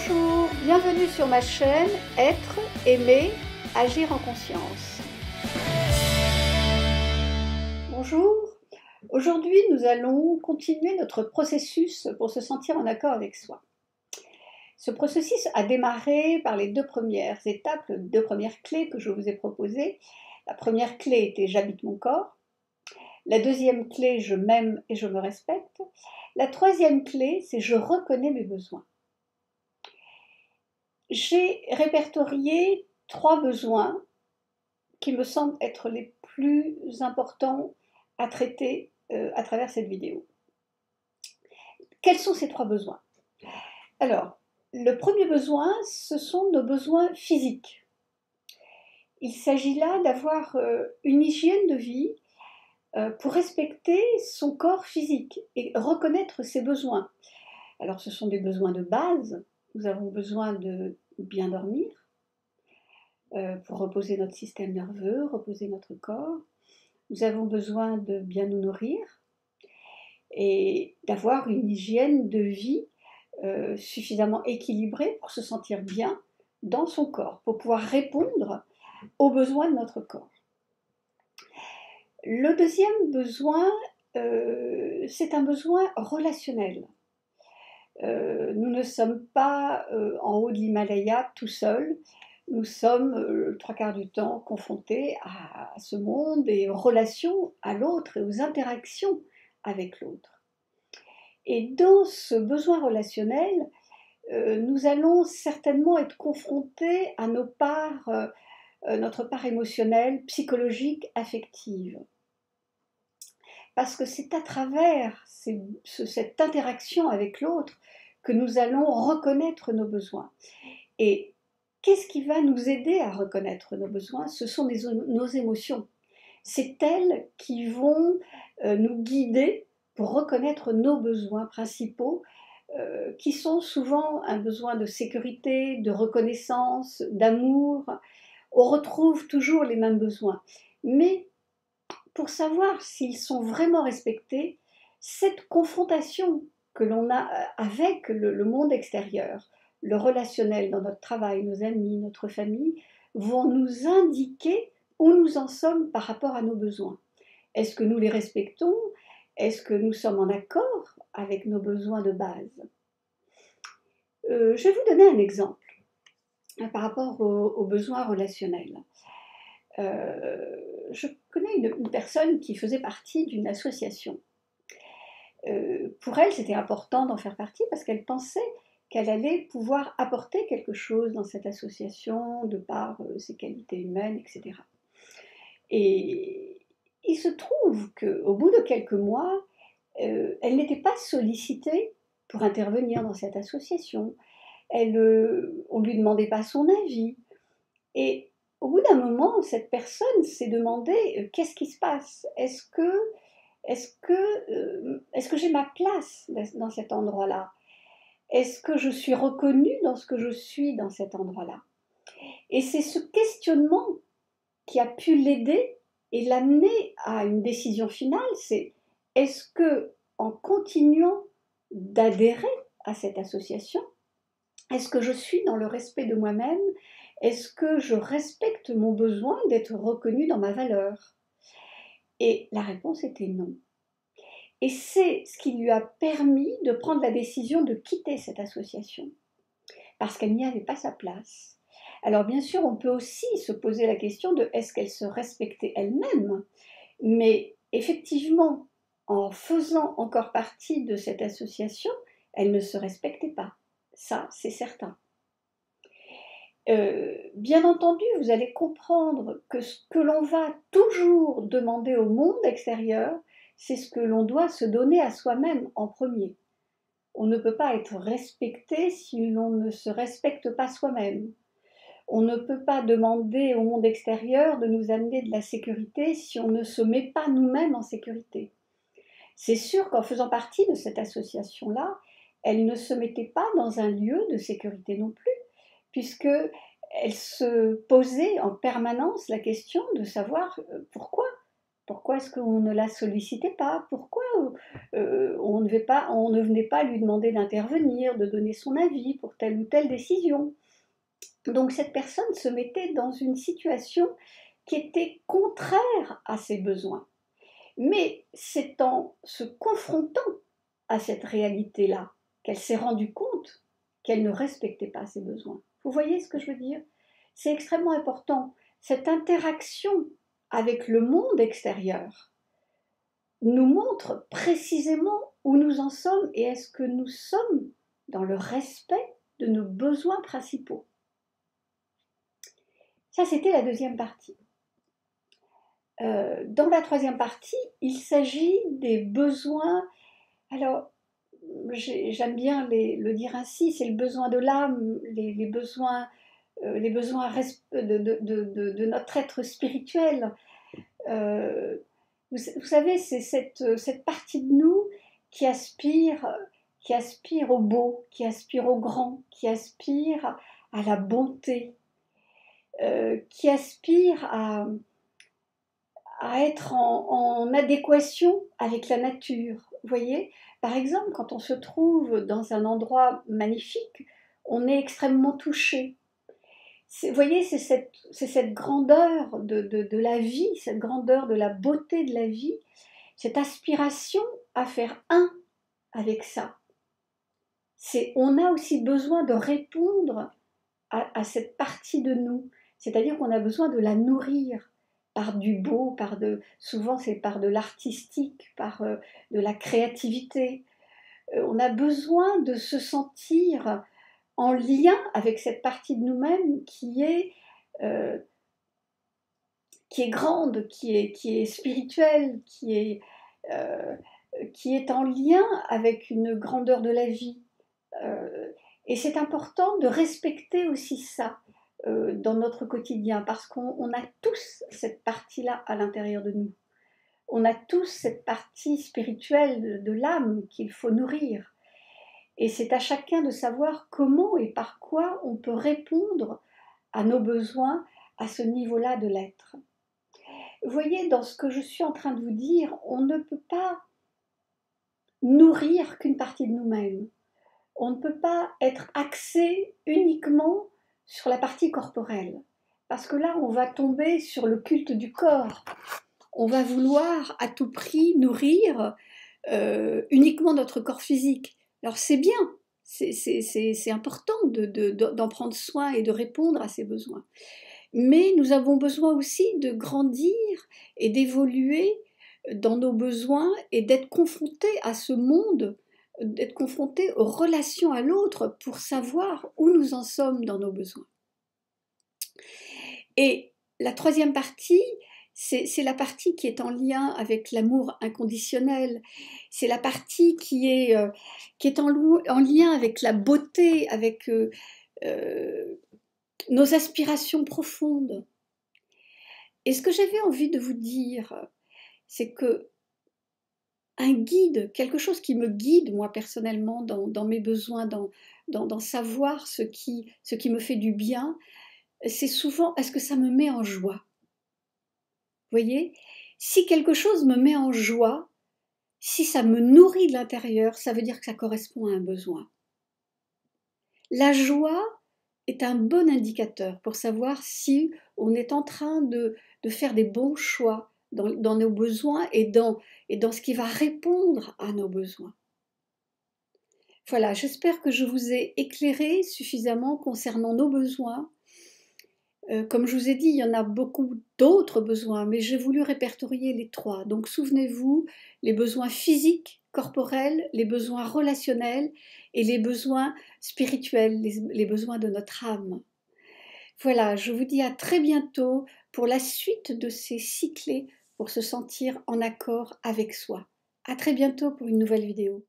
Bonjour, bienvenue sur ma chaîne Être, aimer, agir en conscience. Bonjour, aujourd'hui nous allons continuer notre processus pour se sentir en accord avec soi. Ce processus a démarré par les deux premières étapes, les deux premières clés que je vous ai proposées. La première clé était j'habite mon corps. La deuxième clé, je m'aime et je me respecte. La troisième clé, c'est je reconnais mes besoins. J'ai répertorié 3 besoins qui me semblent être les plus importants à traiter à travers cette vidéo. Quels sont ces 3 besoins? Alors, le premier besoin, ce sont nos besoins physiques. Il s'agit là d'avoir une hygiène de vie pour respecter son corps physique et reconnaître ses besoins. Alors, ce sont des besoins de base. Nous avons besoin de bien dormir pour reposer notre système nerveux, reposer notre corps. Nous avons besoin de bien nous nourrir et d'avoir une hygiène de vie suffisamment équilibrée pour se sentir bien dans son corps, pour pouvoir répondre aux besoins de notre corps. Le deuxième besoin, c'est un besoin relationnel. Nous ne sommes pas en haut de l'Himalaya tout seuls. Nous sommes le 3/4 du temps confrontés à ce monde et aux relations à l'autre et aux interactions avec l'autre. Et dans ce besoin relationnel, nous allons certainement être confrontés à notre part émotionnelle, psychologique, affective. Parce que c'est à travers cette interaction avec l'autre que nous allons reconnaître nos besoins. Et qu'est-ce qui va nous aider à reconnaître nos besoins? Ce sont nos émotions. C'est elles qui vont nous guider pour reconnaître nos besoins principaux, qui sont souvent un besoin de sécurité, de reconnaissance, d'amour. On retrouve toujours les mêmes besoins. Mais pour savoir s'ils sont vraiment respectés, cette confrontation que l'on a avec le monde extérieur, le relationnel dans notre travail, nos amis, notre famille, vont nous indiquer où nous en sommes par rapport à nos besoins. Est-ce que nous les respectons? Est-ce que nous sommes en accord avec nos besoins de base? Je vais vous donner un exemple par rapport aux besoins relationnels. Je connais une personne qui faisait partie d'une association. Pour elle, c'était important d'en faire partie parce qu'elle pensait qu'elle allait pouvoir apporter quelque chose dans cette association de par ses qualités humaines, etc. Et il se trouve qu'au bout de quelques mois, elle n'était pas sollicitée pour intervenir dans cette association. On ne lui demandait pas son avis. Et au bout d'un moment, cette personne s'est demandé qu'est-ce qui se passe? Est-ce que j'ai ma place dans cet endroit-là? Est-ce que je suis reconnue dans ce que je suis dans cet endroit-là? Et c'est ce questionnement qui a pu l'aider et l'amener à une décision finale, c'est est-ce que, en continuant d'adhérer à cette association, est-ce que je suis dans le respect de moi-même? Est-ce que je respecte mon besoin d'être reconnue dans ma valeur? Et la réponse était non. Et c'est ce qui lui a permis de prendre la décision de quitter cette association, parce qu'elle n'y avait pas sa place. Alors bien sûr, on peut aussi se poser la question de est-ce qu'elle se respectait elle-même? Mais effectivement, en faisant encore partie de cette association, elle ne se respectait pas. Ça, c'est certain. Bien entendu, vous allez comprendre que ce que l'on va toujours demander au monde extérieur, c'est ce que l'on doit se donner à soi-même en premier. On ne peut pas être respecté si l'on ne se respecte pas soi-même. On ne peut pas demander au monde extérieur de nous amener de la sécurité si on ne se met pas nous-mêmes en sécurité. C'est sûr qu'en faisant partie de cette association-là, elle ne se mettait pas dans un lieu de sécurité non plus, puisqu'elle se posait en permanence la question de savoir pourquoi Pourquoi est-ce qu'on ne la sollicitait pas? Pourquoi on ne venait pas lui demander d'intervenir, de donner son avis pour telle ou telle décision? Donc cette personne se mettait dans une situation qui était contraire à ses besoins. Mais c'est en se confrontant à cette réalité-là qu'elle s'est rendue compte qu'elle ne respectait pas ses besoins. Vous voyez ce que je veux dire? C'est extrêmement important. Cette interaction avec le monde extérieur nous montre précisément où nous en sommes et est-ce que nous sommes dans le respect de nos besoins principaux. Ça, c'était la deuxième partie. Dans la troisième partie, il s'agit des besoins. Alors, j'aime bien le dire ainsi, c'est le besoin de l'âme, les besoins, de notre être spirituel. Vous savez, c'est cette partie de nous qui aspire au beau, qui aspire au grand, qui aspire à la bonté, qui aspire à être en adéquation avec la nature. Vous voyez, par exemple, quand on se trouve dans un endroit magnifique, on est extrêmement touché. Vous voyez, c'est cette grandeur de la vie, cette grandeur de la beauté de la vie, cette aspiration à faire un avec ça. On a aussi besoin de répondre à cette partie de nous, c'est-à-dire qu'on a besoin de la nourrir par du beau, souvent c'est par de l'artistique, par de la créativité. On a besoin de se sentir en lien avec cette partie de nous-mêmes euh, qui est grande, qui est spirituelle, qui est en lien avec une grandeur de la vie. Et c'est important de respecter aussi ça dans notre quotidien, parce qu'on a tous cette partie-là à l'intérieur de nous. On a tous cette partie spirituelle de l'âme qu'il faut nourrir. Et c'est à chacun de savoir comment et par quoi on peut répondre à nos besoins à ce niveau-là de l'être. Vous voyez, dans ce que je suis en train de vous dire, on ne peut pas nourrir qu'une partie de nous-mêmes. On ne peut pas être axé uniquement sur la partie corporelle. Parce que là, on va tomber sur le culte du corps. On va vouloir à tout prix nourrir uniquement notre corps physique. Alors c'est bien, c'est important d'en prendre soin et de répondre à ses besoins. Mais nous avons besoin aussi de grandir et d'évoluer dans nos besoins et d'être confrontés à ce monde, d'être confrontés aux relations à l'autre pour savoir où nous en sommes dans nos besoins. Et la troisième partie, c'est la partie qui est en lien avec l'amour inconditionnel, c'est la partie qui est en lien avec la beauté, avec nos aspirations profondes. Et ce que j'avais envie de vous dire, c'est que un guide, quelque chose qui me guide moi personnellement dans mes besoins, dans savoir ce qui me fait du bien, c'est souvent est-ce que ça me met en joie. Vous voyez, si quelque chose me met en joie, si ça me nourrit de l'intérieur, ça veut dire que ça correspond à un besoin. La joie est un bon indicateur pour savoir si on est en train de faire des bons choix dans nos besoins et dans ce qui va répondre à nos besoins. Voilà, j'espère que je vous ai éclairé suffisamment concernant nos besoins. Comme je vous ai dit, il y en a beaucoup d'autres besoins, mais j'ai voulu répertorier les trois. Donc souvenez-vous, les besoins physiques, corporels, les besoins relationnels et les besoins spirituels, les besoins de notre âme. Voilà, je vous dis à très bientôt pour la suite de ces 6 clés pour se sentir en accord avec soi. À très bientôt pour une nouvelle vidéo.